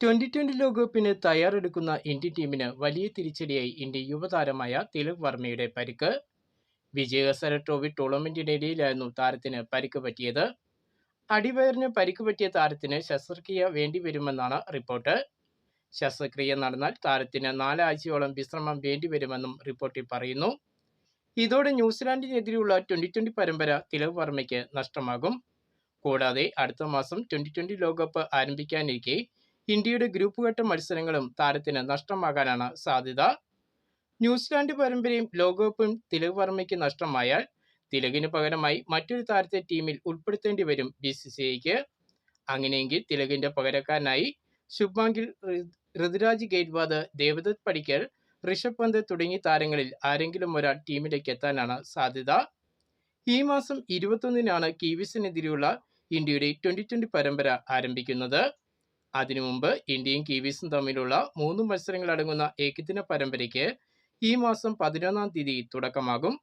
2020 ലോകകപ്പിന് തയ്യാറെടുക്കുന്ന ഇന്ത്യൻ ടീമിന് വലിയ തിരിച്ചടിയായി ഇന്ത്യൻ യുവതാരമായ തിലക് വർമ്മയുടെ പരിക്ക്. വിജയഹസര ട്രോഫി ടൂർണമെന്റിനിടയിലായിരുന്നു താരത്തിന് പരിക്ക് പറ്റിയത്. അടിവയറിന് പരിക്ക് പറ്റിയ താരത്തിന് ശസ്ത്രക്രിയ വേണ്ടിവരുമെന്നാണ് റിപ്പോർട്ട്. ശസ്ത്രക്രിയ നടന്നാൽ താരത്തിന് 4 ആഴ്ചയോളം വിശ്രമം വേണ്ടിവരുമെന്നും റിപ്പോർട്ടിൽ പറയുന്നു. ഇതോടെ ന്യൂസിലാൻഡിനെതിരെയുള്ള 2020 പരമ്പര തിലക് വർമ്മയ്ക്ക് നഷ്ടമാകും. കൂടാതെ അടുത്ത മാസം 2020 ലോകകപ്പ് ആരംഭിക്കാനിരിക്കെ ഇന്ത്യയുടെ ഗ്രൂപ്പ് ഘട്ട മത്സരങ്ങളും താരത്തിന് നഷ്ടമാകാനാണ് സാധ്യത. ന്യൂസിലാൻഡ് പരമ്പരയും ലോകകപ്പും തിലക് വർമ്മയ്ക്ക് നഷ്ടമായാൽ തിലകിന് പകരമായി മറ്റൊരു താരത്തെ ടീമിൽ ഉൾപ്പെടുത്തേണ്ടി വരും BCCIക്ക്. അങ്ങനെയെങ്കിൽ തിലകിന്റെ പകരക്കാരനായി ശുഭ്മാൻ ഗിൽ, ഋതുരാജ് ഗെയ്ക്വാദ്, ദേവദത്ത് പടിക്കൽ, ഋഷഭ് പന്ത് തുടങ്ങിയ താരങ്ങളിൽ ആരെങ്കിലും ഒരാൾ ടീമിലേക്ക് എത്താനാണ് സാധ്യത. ഈ മാസം 21-നാണ് കീവീസിനെതിരെയുള്ള ഇന്ത്യയുടെ 2020 പരമ്പര ആരംഭിക്കുന്നത്. അതിനു മുമ്പ് ഇന്ത്യയും കീവീസും തമ്മിലുള്ള 3 മത്സരങ്ങൾ അടങ്ങുന്ന ഏകദിന പരമ്പരയ്ക്ക് ഈ മാസം 11-ാം തീയതി തുടക്കമാകും.